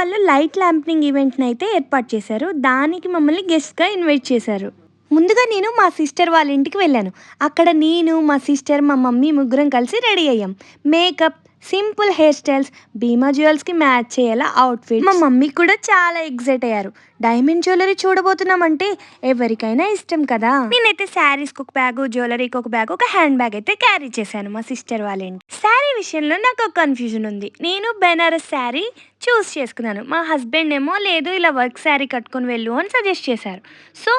వాళ్ళు light lamping ఈవెంట్ని అయితే ఏర్పాటు చేశారు. దానికి మమ్మల్ని గెస్ట్గా ఇన్వైట్ చేశారు. ముందుగా నేను మా సిస్టర్ వాళ్ళ ఇంటికి వెళ్ళాను. అక్కడ నేను, మా సిస్టర్, మా మమ్మీ ముగ్గురం కలిసి రెడీ అయ్యాం. మేకప్, సింపుల్ హెయిర్ స్టైల్స్, భీమా జ్యువెల్స్కి మ్యాచ్ చేయాలా అవుట్ఫిట్. మా మమ్మీ కూడా చాలా ఎక్సైట్ అయ్యారు. డైమండ్ జ్యువెలరీ చూడబోతున్నామంటే ఎవరికైనా ఇష్టం కదా. నేనైతే శారీస్కి ఒక బ్యాగ్, జ్యువెలరీకి ఒక బ్యాగ్, ఒక హ్యాండ్ బ్యాగ్ అయితే క్యారీ చేశాను మా సిస్టర్ వాళ్ళ ఇంటి. శారీ విషయంలో నాకు ఒక కన్ఫ్యూజన్ ఉంది. నేను బెనారస్ శారీ చూస్ చేసుకున్నాను. మా హస్బెండ్ ఏమో లేదు ఇలా వర్క్ శారీ కట్టుకొని వెళ్ళు అని సజెస్ట్ చేశారు. సో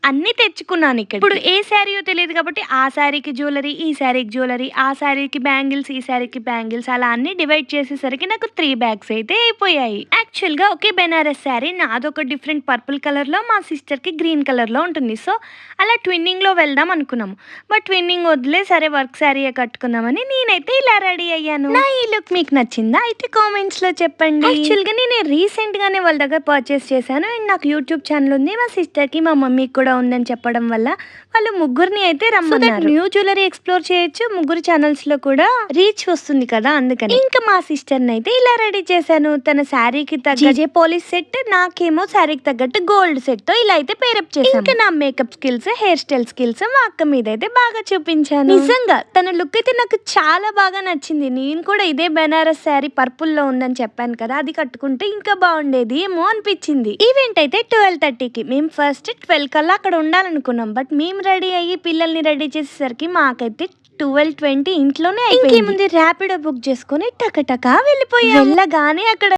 అన్నీ తెచ్చుకున్నాను ఇక్కడ. ఇప్పుడు ఏ శారీయో తెలియదు కాబట్టి ఆ శారీకి జ్యువెలరీ, ఈ శారీకి జ్యువెలరీ, ఆ శారీకి బ్యాంగిల్స్, ఈ శారీకి బ్యాంగిల్స్, అలా అన్ని డివైడ్ చేసేసరికి నాకు 3 బ్యాగ్స్ అయితే అయిపోయాయి. యాక్చువల్గా ఒకే బెనారస్ శారీ నాదొక డిఫరెంట్ పర్పుల్ కలర్లో, మా సిస్టర్కి గ్రీన్ కలర్లో ఉంటుంది. సో అలా ట్విన్నింగ్లో వెళ్దాం అనుకున్నాము. బట్ ట్విన్నింగ్ వదిలే సరే వర్క్ శారీయే కట్టుకుందామని నేనైతే ఇలా రెడీ అయ్యాను. నా ఈ లుక్ మీకు నచ్చిందా అయితే కామెంట్స్లో చెప్పండి. యాక్చువల్గా నేను రీసెంట్గానే వాళ్ళ దగ్గర పర్చేస్ చేశాను. అండ్ నాకు యూట్యూబ్ ఛానల్ ఉంది. మా సిస్టర్కి, మా మమ్మీకి కూడా ఉందని చెప్పడం వల్ల వాళ్ళు ముగ్గురిని అయితే రమ్మన్నారు. న్యూ జ్యువెలరీ ఎక్స్ప్లోర్ చేయొచ్చు, ముగ్గురు ఛానల్స్ లో కూడా రీచ్ వస్తుంది కదా, అందుకని. ఇంకా మా సిస్టర్ అయితే ఇలా రెడీ చేశాను. తన శారీకి తగ్గ పోలీస్ సెట్, నాకేమో శారీకి తగ్గట్టు గోల్డ్ సెట్ తో ఇలా అయితే పేరప్ చేశాను. ఇంకా నా makeup skills, hair style skills మా అక్క మీద అయితే బాగా చూపించాను. నిజంగా తన లుక్ అయితే నాకు చాలా బాగా నచ్చింది. నేను కూడా ఇదే బెనారస్ శారీ పర్పుల్ లో ఉందని చెప్పాను కదా, అది కట్టుకుంటే ఇంకా బాగుండేది ఏమో అనిపించింది. ఈవెంట్ అయితే 12:30కి. మేము ఫస్ట్ 12 కల్లా అక్కడ ఉండాలనుకున్నాం. బట్ మేము రెడీ అయ్యి పిల్లల్ని రెడీ చేసేసరికి మాకైతే 12:20 ఇంట్లోనే అయిపోయింది. ఇంకేముంది, ర్యాపిడో బుక్ చేసుకుని టకటకా వెళ్ళిపోయాం. వెళ్ళగానే అక్కడ